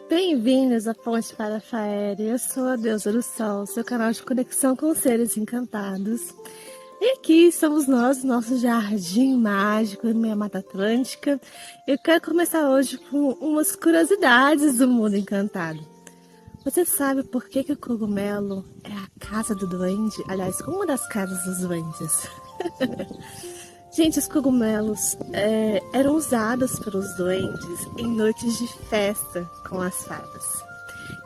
Bem-vindos à Ponte para a Faéria. Eu sou a Deusa do Sol, seu canal de conexão com seres encantados. E aqui estamos nós, nosso jardim mágico no meio da Mata Atlântica. Eu quero começar hoje com umas curiosidades do mundo encantado. Você sabe por que o cogumelo é a casa do duende? Aliás, uma das casas dos duendes. Gente, os cogumelos eram usados pelos duendes em noites de festa com as fadas.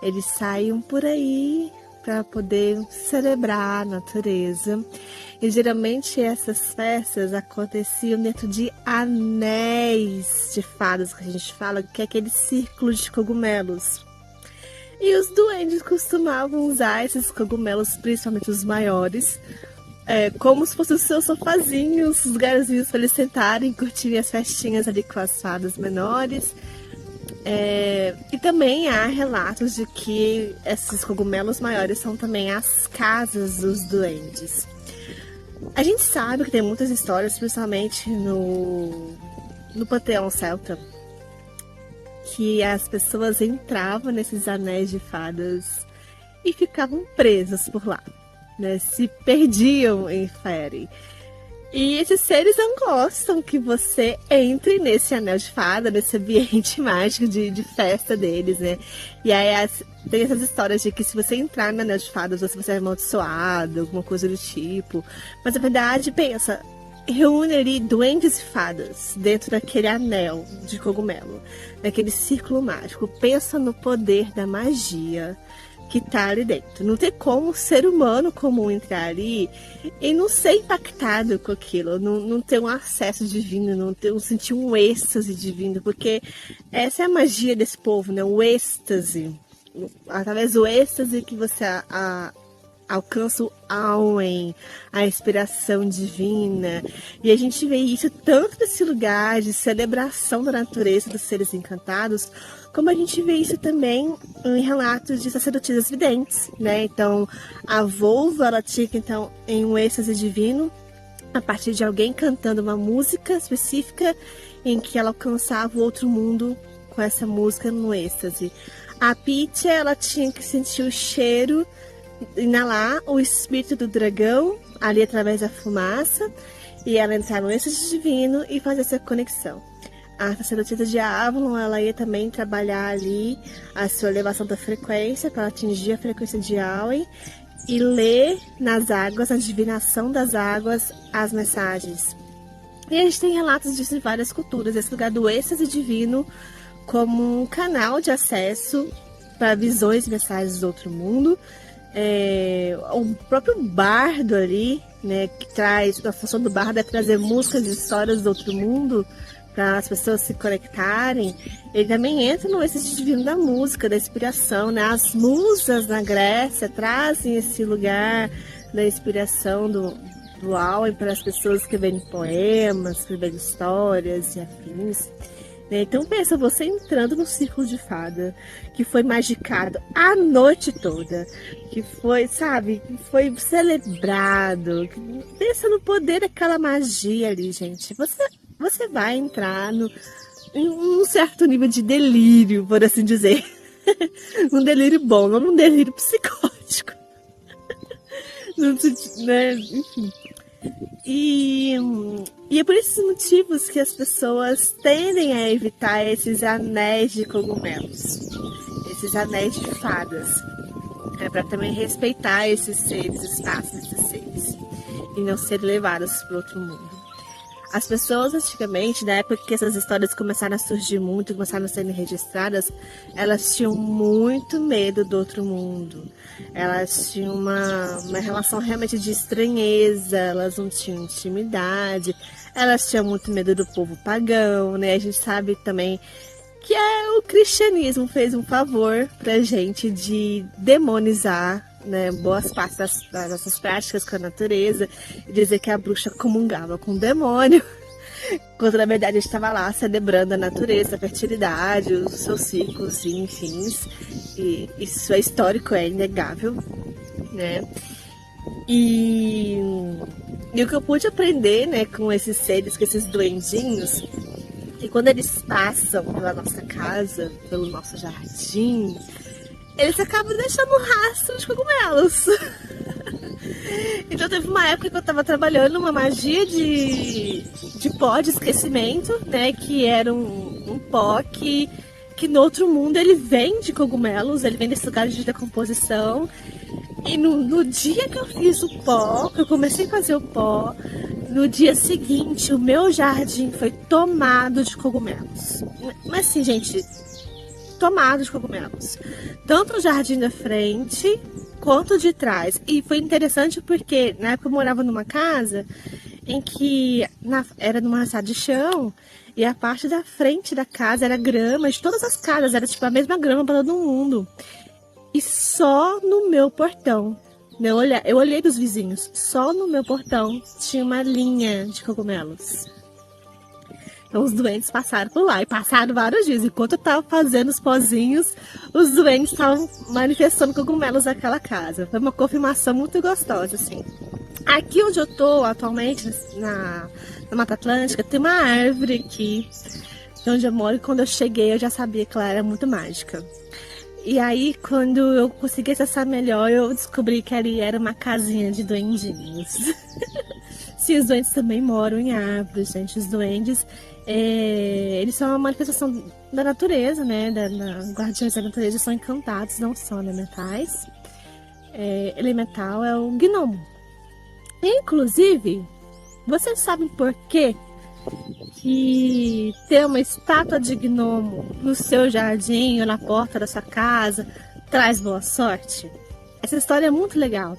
Eles saíam por aí para poder celebrar a natureza. E geralmente essas festas aconteciam dentro de anéis de fadas, que a gente fala, que é aquele círculo de cogumelos. E os duendes costumavam usar esses cogumelos, principalmente os maiores, como se fossem os seus sofazinhos, os lugarzinhos para eles sentarem e curtirem as festinhas ali com as fadas menores. E também há relatos de que esses cogumelos maiores são também as casas dos duendes. A gente sabe que tem muitas histórias, principalmente no panteão celta, que as pessoas entravam nesses anéis de fadas e ficavam presas por lá. Né, se perdiam em Fairy. E esses seres não gostam que você entre nesse anel de fada, nesse ambiente mágico de festa deles, né? E aí tem essas histórias de que se você entrar no anel de fadas, você vai ser amaldiçoado, alguma coisa do tipo. Mas na verdade, pensa, reúne ali duendes e fadas dentro daquele anel de cogumelo, daquele círculo mágico. Pensa no poder da magia que tá ali dentro. Não tem como um ser humano comum entrar ali e não ser impactado com aquilo, não ter um acesso divino, não sentir um êxtase divino, porque essa é a magia desse povo, né? O êxtase. Através do êxtase que você alcança o Auen, a inspiração divina. E a gente vê isso tanto nesse lugar de celebração da natureza dos seres encantados, como a gente vê isso também em relatos de sacerdotisas videntes, né? Então, a Volva, ela tinha então em um êxtase divino, a partir de alguém cantando uma música específica em que ela alcançava o outro mundo com essa música no êxtase. A Pitya, ela tinha que sentir o cheiro, inalar o espírito do dragão ali através da fumaça, e ela entrar no êxtase divino e fazer essa conexão. A sacerdotisa de Avalon, ela ia também trabalhar ali a sua elevação da frequência para atingir a frequência de Auen e ler nas águas, a divinação das águas, as mensagens. E a gente tem relatos disso em várias culturas, esse lugar do êxtase divino como um canal de acesso para visões e mensagens do outro mundo. O próprio bardo ali, né, que traz, a função do bardo é trazer músicas e histórias do outro mundo para as pessoas se conectarem. Ele também entra no êxtase divino da música, da inspiração, né? As musas na Grécia trazem esse lugar da inspiração do Auen para as pessoas escreverem poemas, escreverem histórias e afins. Então pensa, você entrando no círculo de fada, que foi magicado a noite toda, que foi, sabe, que foi celebrado. Pensa no poder daquela magia ali, gente. Você vai entrar em um certo nível de delírio, por assim dizer. Um delírio bom, não um delírio psicótico. Né? Enfim. E é por esses motivos que as pessoas tendem a evitar esses anéis de cogumelos, esses anéis de fadas, para também respeitar esses seres, os espaços desses seres, e não serem levados para outro mundo. As pessoas antigamente, na época que essas histórias começaram a surgir muito, começaram a serem registradas, elas tinham muito medo do outro mundo. Elas tinham uma relação realmente de estranheza, elas não tinham intimidade, elas tinham muito medo do povo pagão, né? A gente sabe também que o cristianismo fez um favor pra gente de demonizar, né, boas partes das nossas práticas com a natureza, e dizer que a bruxa comungava com o demônio, quando na verdade a gente estava lá celebrando a natureza, a fertilidade, os seus ciclos e enfins, e isso é histórico, é inegável, né? E o que eu pude aprender, né, com esses seres, com esses duendinhos, E quando eles passam pela nossa casa, pelo nosso jardim, eles acabam deixando um rastro de cogumelos. Então teve uma época que eu tava trabalhando uma magia de pó de esquecimento, né? Que era um pó que no outro mundo ele vem de cogumelos, ele vem desse lugar de decomposição. E no dia que eu fiz o pó, que eu comecei a fazer o pó, no dia seguinte o meu jardim foi tomado de cogumelos. Mas assim, gente, tomado de cogumelos. Tanto o jardim da frente quanto de trás. E foi interessante porque na época eu morava numa casa em que era numa estrada de chão e a parte da frente da casa era grama, de todas as casas, era tipo a mesma grama para todo mundo. E só no meu portão, eu olhei dos vizinhos, só no meu portão tinha uma linha de cogumelos. Então os doentes passaram por lá e passaram vários dias. Enquanto eu tava fazendo os pozinhos, os doentes estavam manifestando cogumelos naquela casa. Foi uma confirmação muito gostosa, assim. Aqui onde eu tô atualmente, na Mata Atlântica, tem uma árvore aqui, onde eu moro. E quando eu cheguei, eu já sabia que ela era muito mágica. E aí, quando eu consegui acessar melhor, eu descobri que ali era uma casinha de duendinhos. Sim, os duendes também moram em árvores, gente. Os duendes, eles são uma manifestação da natureza, né? Guardiões da natureza, são encantados, não são elementais. Elemental é o gnomo. Inclusive, vocês sabem por quê que ter uma estátua de gnomo no seu jardim ou na porta da sua casa traz boa sorte? Essa história é muito legal.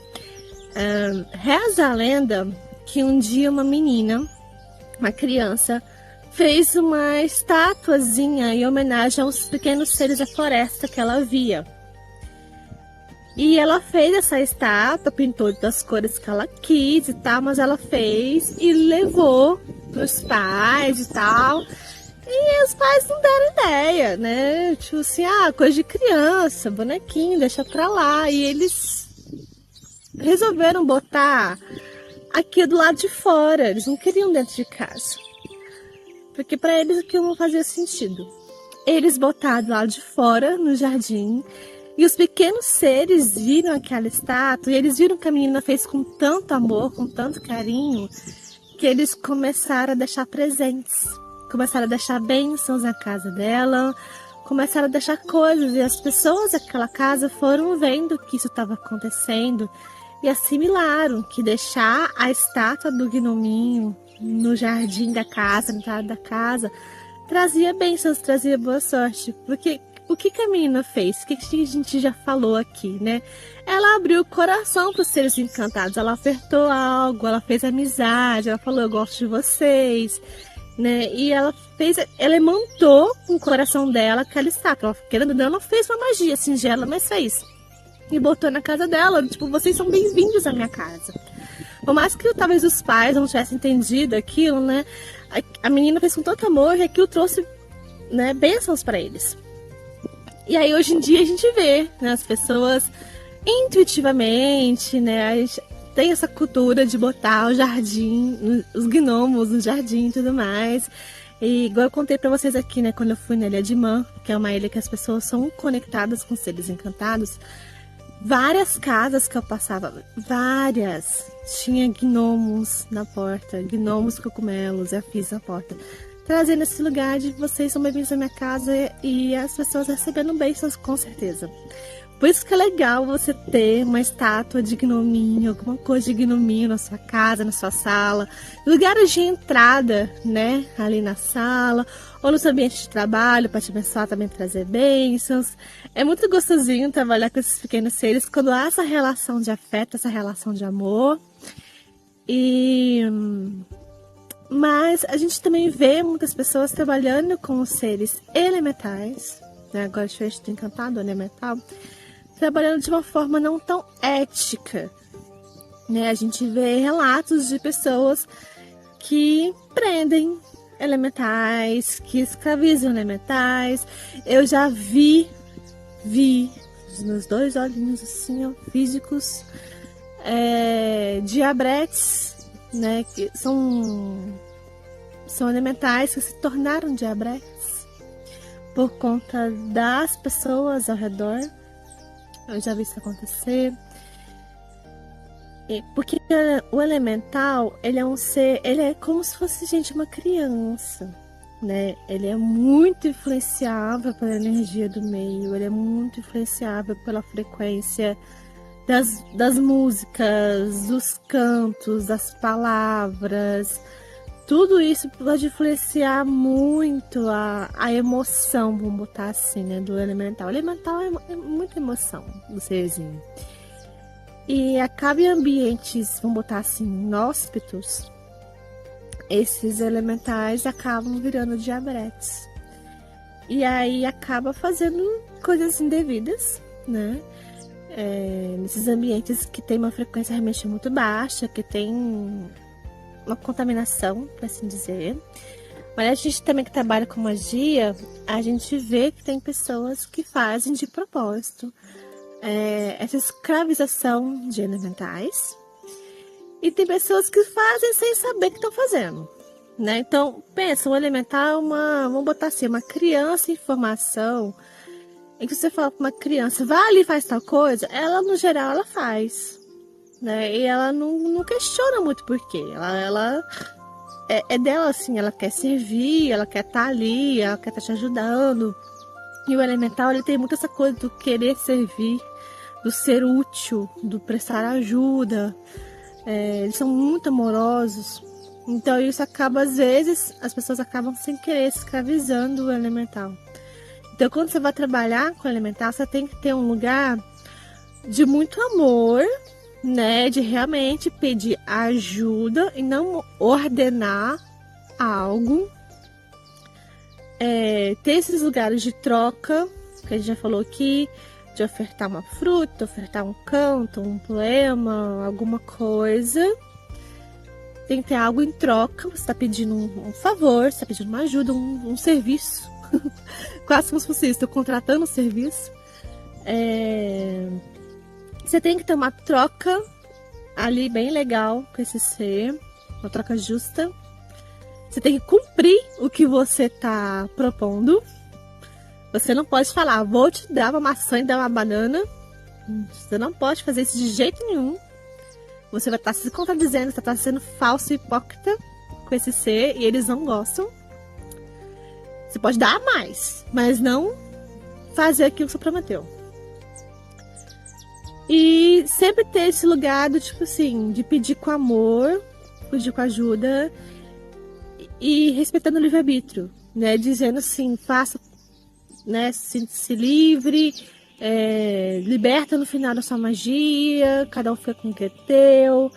Reza a lenda que um dia uma menina, uma criança, fez uma estatuazinha em homenagem aos pequenos seres da floresta que ela via. E ela fez essa estátua, pintou das cores que ela quis e tal, mas ela fez e levou pros pais e tal. E os pais não deram ideia, né? Tipo assim, coisa de criança, bonequinho, deixa pra lá. E eles resolveram botar aqui do lado de fora, eles não queriam dentro de casa. Porque pra eles aquilo não fazia sentido. Eles botaram do lado de fora, no jardim. E os pequenos seres viram aquela estátua e eles viram que a menina fez com tanto amor, com tanto carinho, que eles começaram a deixar presentes, começaram a deixar bênçãos na casa dela, começaram a deixar coisas. E as pessoas daquela casa foram vendo que isso estava acontecendo e assimilaram que deixar a estátua do gnominho no jardim da casa, na entrada da casa, trazia bênçãos, trazia boa sorte. Porque o que a menina fez? O que a gente já falou aqui, né? Ela abriu o coração para os seres encantados. Ela ofertou algo, ela fez amizade, ela falou, eu gosto de vocês, né? E ela montou no coração dela aquela estátua. Ela, querendo ou não, ela fez uma magia singela, mas fez. E botou na casa dela, tipo, vocês são bem-vindos à minha casa. Por mais que talvez os pais não tivessem entendido aquilo, né? A menina fez com tanto amor que aquilo trouxe, né, bênçãos para eles. E aí hoje em dia a gente vê, né, as pessoas intuitivamente, né, a gente tem essa cultura de botar o jardim, os gnomos no jardim e tudo mais. E igual eu contei pra vocês aqui, né, quando eu fui na Ilha de Man, que é uma ilha que as pessoas são conectadas com seres encantados, várias casas que eu passava, tinha gnomos na porta, gnomos cogumelos, eu fiz na porta. Trazendo esse lugar de vocês são bem-vindos à minha casa e as pessoas recebendo bênçãos, com certeza. Por isso que é legal você ter uma estátua de gnominho, alguma coisa de gnominho na sua casa, na sua sala, lugares de entrada, né, ali na sala, ou no seu ambiente de trabalho, para te abençoar, também trazer bênçãos. É muito gostosinho trabalhar com esses pequenos seres, quando há essa relação de afeto, essa relação de amor. Mas a gente também vê muitas pessoas trabalhando com os seres elementais, né? Agora diferente do encantado, elemental, trabalhando de uma forma não tão ética, né? A gente vê relatos de pessoas que prendem elementais, que escravizam elementais. Eu já vi os meus dois olhinhos assim, ó, físicos, diabretes, né, que são São elementais que se tornaram diabretes por conta das pessoas ao redor. Eu já vi isso acontecer. Porque o elemental, ele é um ser, ele é como se fosse, gente, uma criança, né? Ele é muito influenciável pela energia do meio, ele é muito influenciável pela frequência das músicas, dos cantos, das palavras. Tudo isso pode influenciar muito a emoção, vamos botar assim, né, do elemental. O elemental é muita emoção do serzinho. E acaba em ambientes, vamos botar assim, inóspitos, esses elementais acabam virando diabretes. E aí acaba fazendo coisas indevidas, né? Nesses ambientes que tem uma frequência realmente muito baixa, que tem uma contaminação, por assim dizer. Mas a gente também que trabalha com magia, a gente vê que tem pessoas que fazem de propósito essa escravização de elementais. E tem pessoas que fazem sem saber que estão fazendo, né? Então, pensa, um elemental é vamos botar assim, uma criança em formação, em que você fala para uma criança, vai ali e faz tal coisa, ela, no geral, ela faz, né? E ela não questiona muito por quê. Ela é dela, assim, ela quer servir, ela quer estar ali, ela quer estar te ajudando. E o elemental, ele tem muito essa coisa do querer servir, do ser útil, do prestar ajuda. Eles são muito amorosos. Então isso acaba, às vezes, as pessoas acabam sem querer escravizando o elemental. Então quando você vai trabalhar com o elemental, você tem que ter um lugar de muito amor, né? De realmente pedir ajuda e não ordenar algo. Ter esses lugares de troca, que a gente já falou aqui, de ofertar uma fruta, ofertar um canto, um poema, alguma coisa. Tem que ter algo em troca. Você está pedindo um favor, você está pedindo uma ajuda, um serviço. Quase como se fosse isso, estou contratando um serviço. Você tem que ter uma troca ali bem legal com esse ser, uma troca justa. Você tem que cumprir o que você está propondo. Você não pode falar, vou te dar uma maçã e dar uma banana. Você não pode fazer isso de jeito nenhum. Você vai estar se contradizendo, você está sendo falso e hipócrita com esse ser e eles não gostam. Você pode dar mais, mas não fazer aquilo que você prometeu. E sempre ter esse lugar do tipo assim, de pedir com amor, pedir com ajuda e respeitando o livre-arbítrio, né? Dizendo assim, faça, né? Se livre, liberta no final da sua magia, cada um fica com o que é teu,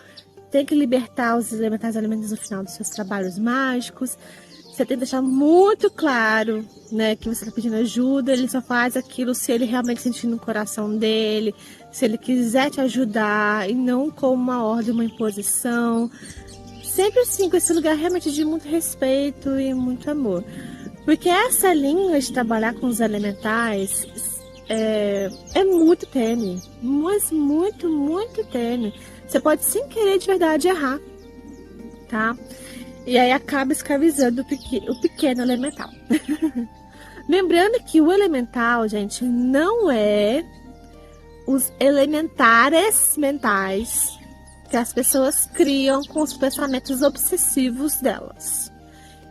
tem que libertar os elementais alimentos no final dos seus trabalhos mágicos. Você tem que deixar muito claro, né, que você está pedindo ajuda, ele só faz aquilo se ele realmente sentir no coração dele, se ele quiser te ajudar e não como uma ordem, uma imposição. Sempre assim, com esse lugar realmente de muito respeito e muito amor. Porque essa linha de trabalhar com os elementais é muito tênue, mas muito, muito tênue. Você pode sem querer de verdade errar, tá? E aí acaba escravizando o pequeno elemental. Lembrando que o elemental, gente, não é os elementares mentais que as pessoas criam com os pensamentos obsessivos delas.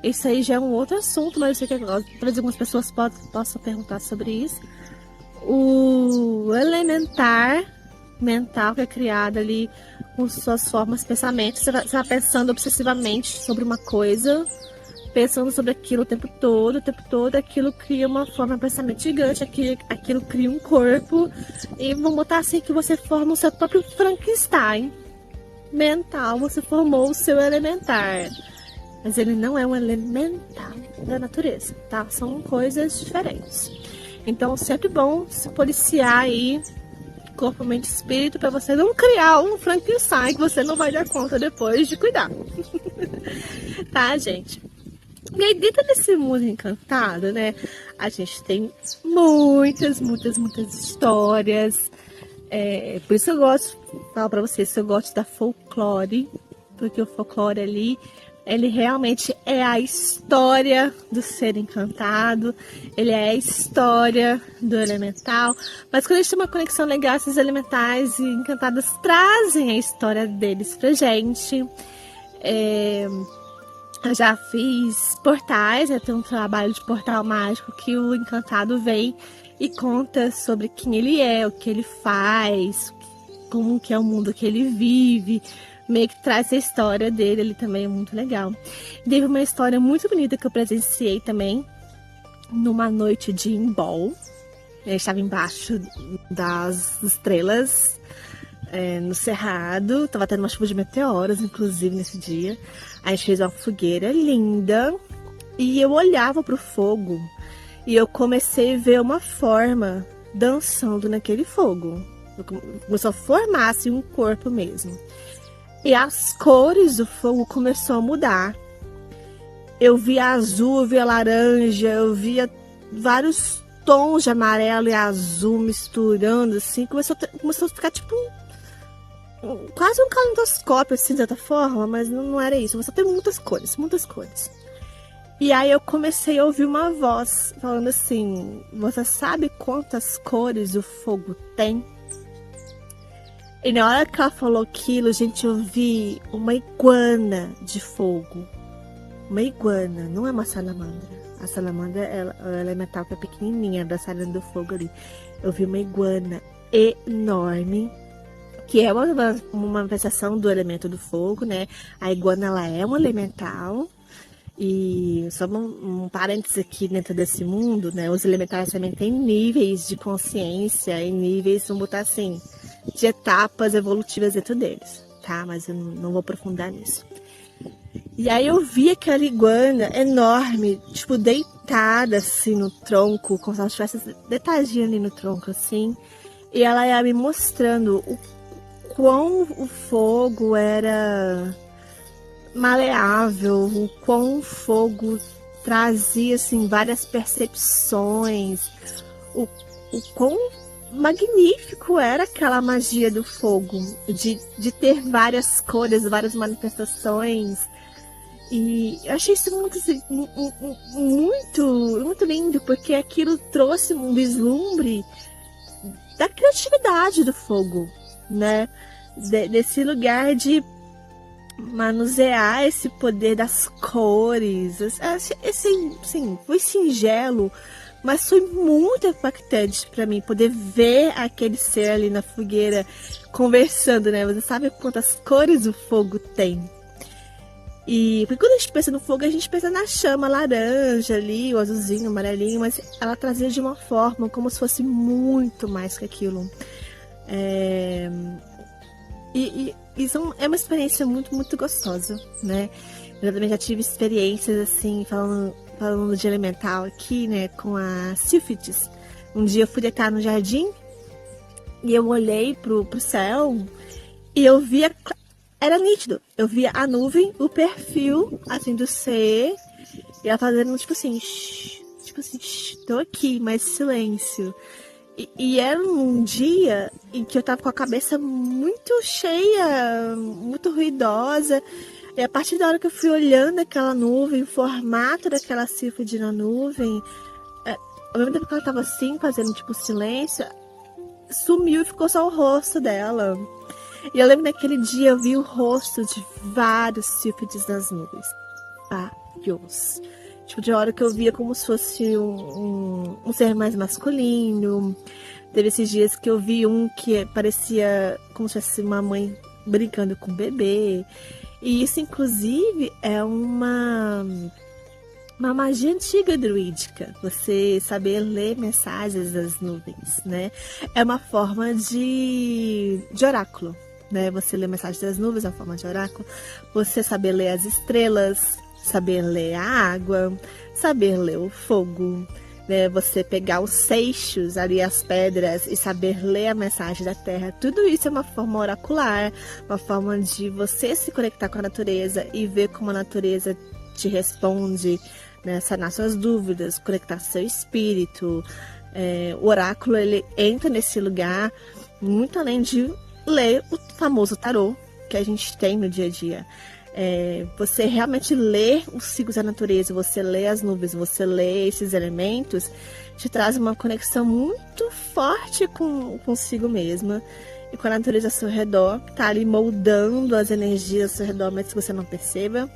Isso aí já é um outro assunto, mas eu sei que talvez algumas pessoas possam perguntar sobre isso. O elementar mental que é criado ali com suas formas, pensamentos, você vai pensando obsessivamente sobre uma coisa, pensando sobre aquilo o tempo todo, aquilo cria uma forma de pensamento gigante, aquilo cria um corpo, e vamos botar assim que você forma o seu próprio Frankenstein mental, você formou o seu elementar. Mas ele não é um elemental da natureza, tá? São coisas diferentes. Então, sempre bom se policiar aí, corpo, mente e espírito, para você não criar um Frankenstein que você não vai dar conta depois de cuidar. Tá, gente? E aí, dentro desse mundo encantado, né? A gente tem muitas histórias. Por isso eu gosto, falo para vocês, eu gosto da folclore, porque o folclore ali Ele realmente é a história do ser encantado, ele é a história do elemental. Mas quando a gente tem uma conexão legal, esses elementais e encantados trazem a história deles pra gente. Eu já fiz portais, tem um trabalho de portal mágico que o encantado vem e conta sobre quem ele é, o que ele faz, como que é o mundo que ele vive, meio que traz a história dele, ele também é muito legal. Teve uma história muito bonita que eu presenciei também, numa noite de Imbol. Eu estava embaixo das estrelas, no Cerrado, tava tendo uma chuva de meteoros, inclusive, nesse dia. A gente fez uma fogueira linda, e eu olhava pro fogo, e eu comecei a ver uma forma dançando naquele fogo. Começou a formar assim, um corpo mesmo. E as cores do fogo começou a mudar. Eu via azul, eu via laranja, eu via vários tons de amarelo e azul misturando, assim. Começou a ficar tipo quase um caleidoscópio, assim, de certa forma, mas não era isso. Começou a ter muitas cores, muitas cores. E aí eu comecei a ouvir uma voz falando assim: você sabe quantas cores o fogo tem? E na hora que ela falou aquilo, gente, eu vi uma iguana de fogo. Uma iguana, não é uma salamandra. A salamandra é o elemental que é pequenininha, dançarina do fogo ali. Eu vi uma iguana enorme, que é uma manifestação do elemento do fogo, né? A iguana, ela é um elemental. E só um parênteses aqui dentro desse mundo, né? Os elementais também têm níveis de consciência e níveis, vamos botar assim, de etapas evolutivas dentro deles, tá? Mas eu não vou aprofundar nisso. E aí eu vi aquela iguana enorme, tipo, deitada assim no tronco, como se ela estivesse deitadinha ali no tronco, assim. E ela ia me mostrando o quão o fogo era maleável, o quão o fogo trazia assim, várias percepções, o quão magnífico era aquela magia do fogo, de ter várias cores, várias manifestações. E eu achei isso muito lindo, porque aquilo trouxe um vislumbre da criatividade do fogo, né? Desse lugar de manusear esse poder das cores. Sim, foi singelo, mas foi muito impactante para mim poder ver aquele ser ali na fogueira conversando, né? Você sabe quantas cores o fogo tem? E porque quando a gente pensa no fogo, a gente pensa na chama laranja ali, o azulzinho, o amarelinho, mas ela trazia de uma forma como se fosse muito mais que aquilo. É uma experiência muito gostosa, né? Eu também já tive experiências assim, falando de elemental aqui, né, com a Sílfides. Um dia eu fui deitar no jardim e eu olhei pro céu e eu via, era nítido, eu via a nuvem, o perfil assim do ser, e ela fazendo tipo assim, tô aqui, mas silêncio. E era um dia em que eu tava com a cabeça muito cheia, muito ruidosa. E a partir da hora que eu fui olhando aquela nuvem, o formato daquela sílfide na nuvem, ao mesmo tempo que ela tava assim, fazendo tipo silêncio, sumiu e ficou só o rosto dela. E eu lembro naquele dia eu vi o rosto de vários sílfides nas nuvens. Vários. Tipo, de hora que eu via como se fosse um ser mais masculino. Teve esses dias que eu vi um que parecia como se fosse uma mãe brincando com o bebê. E isso, inclusive, é uma magia antiga druídica. Você saber ler mensagens das nuvens, né? É uma forma de oráculo, né? Você lê mensagens das nuvens é uma forma de oráculo. Você saber ler as estrelas, saber ler a água, saber ler o fogo, né? Você pegar os seixos ali, as pedras, e saber ler a mensagem da terra. Tudo isso é uma forma oracular, uma forma de você se conectar com a natureza e ver como a natureza te responde, né? Sanar suas dúvidas, conectar seu espírito. O oráculo, ele entra nesse lugar muito além de ler o famoso tarô que a gente tem no dia a dia. Você realmente ler os ciclos da natureza, você ler as nuvens, você ler esses elementos, te traz uma conexão muito forte consigo mesma e com a natureza ao seu redor. Tá ali moldando as energias ao seu redor, mesmo que você não perceba.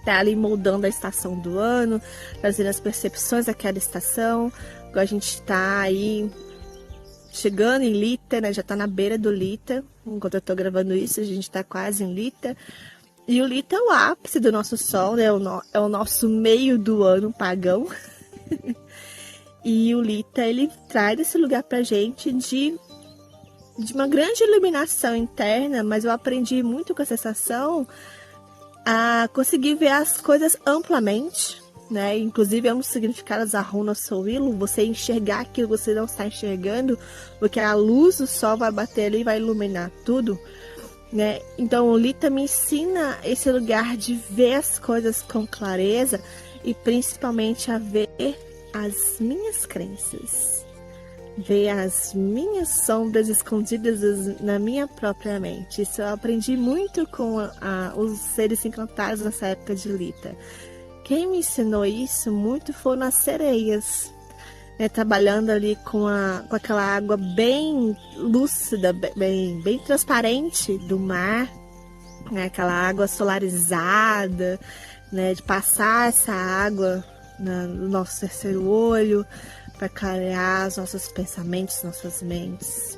Tá ali moldando a estação do ano, trazendo as percepções daquela estação. Agora a gente tá aí chegando em Lita, né? Já tá na beira do Lita. Enquanto eu tô gravando isso, a gente tá quase em Lita. E o Lita é o ápice do nosso sol, né? É o nosso meio do ano pagão. E o Lita, ele traz esse lugar pra gente de uma grande iluminação interna, mas eu aprendi muito com essa estação a conseguir ver as coisas amplamente, né? Inclusive, é um significado da Runa Soilo, você enxergar aquilo que você não está enxergando, porque a luz do sol vai bater ali e vai iluminar tudo. Né? Então o Lita me ensina esse lugar de ver as coisas com clareza e principalmente a ver as minhas crenças, ver as minhas sombras escondidas na minha própria mente. Isso eu aprendi muito com os seres encantados nessa época de Lita. Quem me ensinou isso muito foram as sereias, né, trabalhando ali com aquela água bem lúcida, bem transparente do mar, né, aquela água solarizada, né, de passar essa água no nosso terceiro olho para clarear os nossos pensamentos, nossas mentes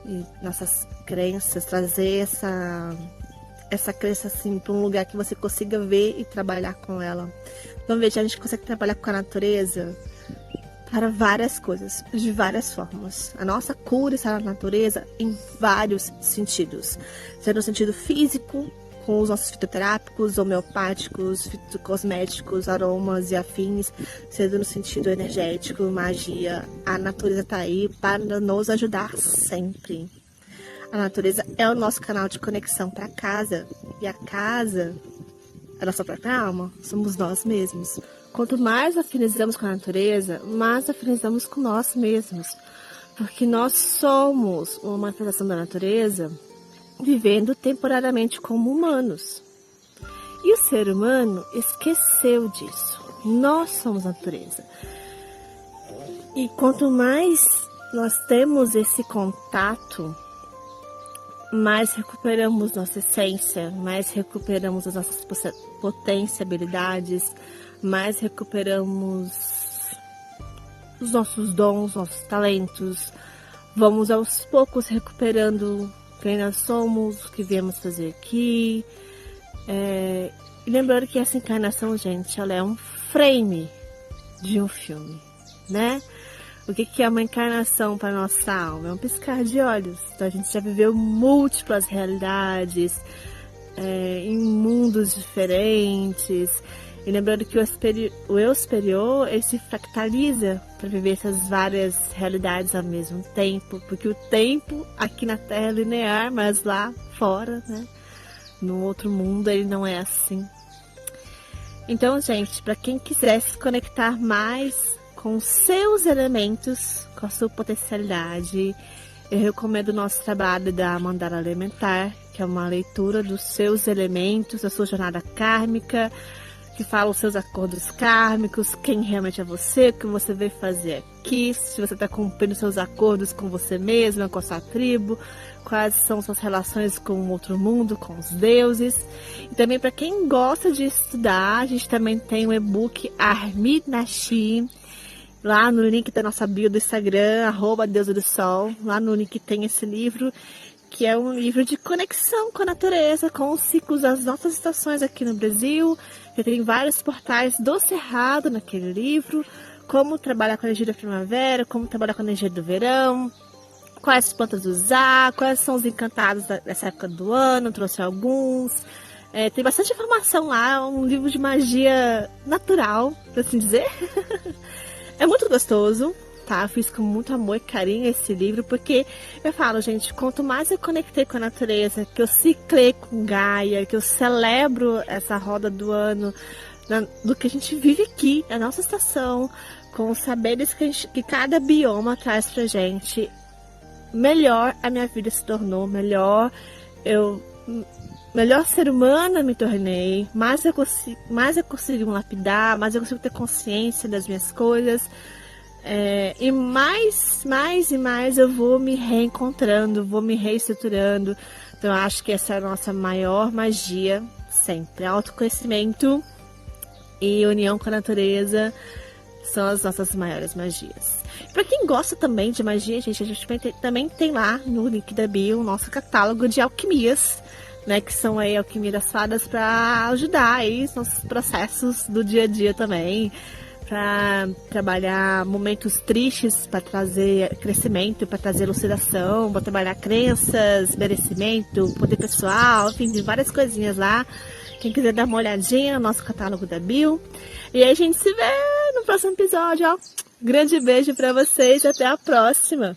e nossas crenças, trazer essa crença assim para um lugar que você consiga ver e trabalhar com ela. Então veja, a gente consegue trabalhar com a natureza para várias coisas, de várias formas. A nossa cura está na natureza em vários sentidos. Seja no sentido físico, com os nossos fitoterápicos, homeopáticos, fitocosméticos, aromas e afins. Seja no sentido energético, magia. A natureza está aí para nos ajudar sempre. A natureza é o nosso canal de conexão para casa. E a casa, a nossa própria alma, somos nós mesmos. Quanto mais afinizamos com a natureza, mais afinizamos com nós mesmos. Porque nós somos uma manifestação da natureza vivendo temporariamente como humanos. E o ser humano esqueceu disso. Nós somos natureza. E quanto mais nós temos esse contato, mais recuperamos nossa essência, mais recuperamos as nossas potencialidades, mais recuperamos os nossos dons, nossos talentos. Vamos aos poucos recuperando quem nós somos, o que viemos fazer aqui. E lembrando que essa encarnação, gente, ela é um frame de um filme, né? O que é uma encarnação para nossa alma? É um piscar de olhos. Então a gente já viveu múltiplas realidades, em mundos diferentes. E lembrando que o eu superior, ele se fractaliza para viver essas várias realidades ao mesmo tempo. Porque o tempo aqui na Terra é linear, mas lá fora, né, no outro mundo, ele não é assim. Então, gente, para quem quiser se conectar mais com os seus elementos, com a sua potencialidade, eu recomendo o nosso trabalho da Mandala Elementar, que é uma leitura dos seus elementos, da sua jornada kármica, que fala os seus acordos kármicos, quem realmente é você, o que você veio fazer aqui, se você está cumprindo seus acordos com você mesma, com a sua tribo, quais são suas relações com o outro mundo, com os deuses. E também para quem gosta de estudar, a gente também tem o e-book Armi Nashi, lá no link da nossa bio do Instagram, @Deusa do Sol, lá no link tem esse livro, que é um livro de conexão com a natureza, com os ciclos das nossas estações aqui no Brasil. Eu tenho vários portais do Cerrado naquele livro, como trabalhar com a energia da primavera, como trabalhar com a energia do verão, quais plantas usar, quais são os encantados dessa época do ano, trouxe alguns. Tem bastante informação lá, um livro de magia natural, por assim dizer. É muito gostoso, tá? Eu fiz com muito amor e carinho esse livro, porque eu falo, gente, quanto mais eu conectei com a natureza, que eu ciclei com Gaia, que eu celebro essa roda do ano, do que a gente vive aqui, a nossa estação, com os saberes que cada bioma traz pra gente, melhor a minha vida se tornou, melhor eu melhor ser humana me tornei, mais eu consigo me lapidar, mais eu consigo ter consciência das minhas coisas. E mais eu vou me reencontrando, vou me reestruturando. Então eu acho que essa é a nossa maior magia sempre. Autoconhecimento e união com a natureza são as nossas maiores magias. Para quem gosta também de magia, gente, a gente também tem lá no link da bio o nosso catálogo de alquimias, né, que são aí alquimia das fadas para ajudar aí os nossos processos do dia a dia também, para trabalhar momentos tristes, para trazer crescimento, para trazer elucidação, para trabalhar crenças, merecimento, poder pessoal, enfim, tem várias coisinhas lá. Quem quiser dar uma olhadinha no nosso catálogo da bio. E aí a gente se vê no próximo episódio, ó. Grande beijo para vocês e até a próxima!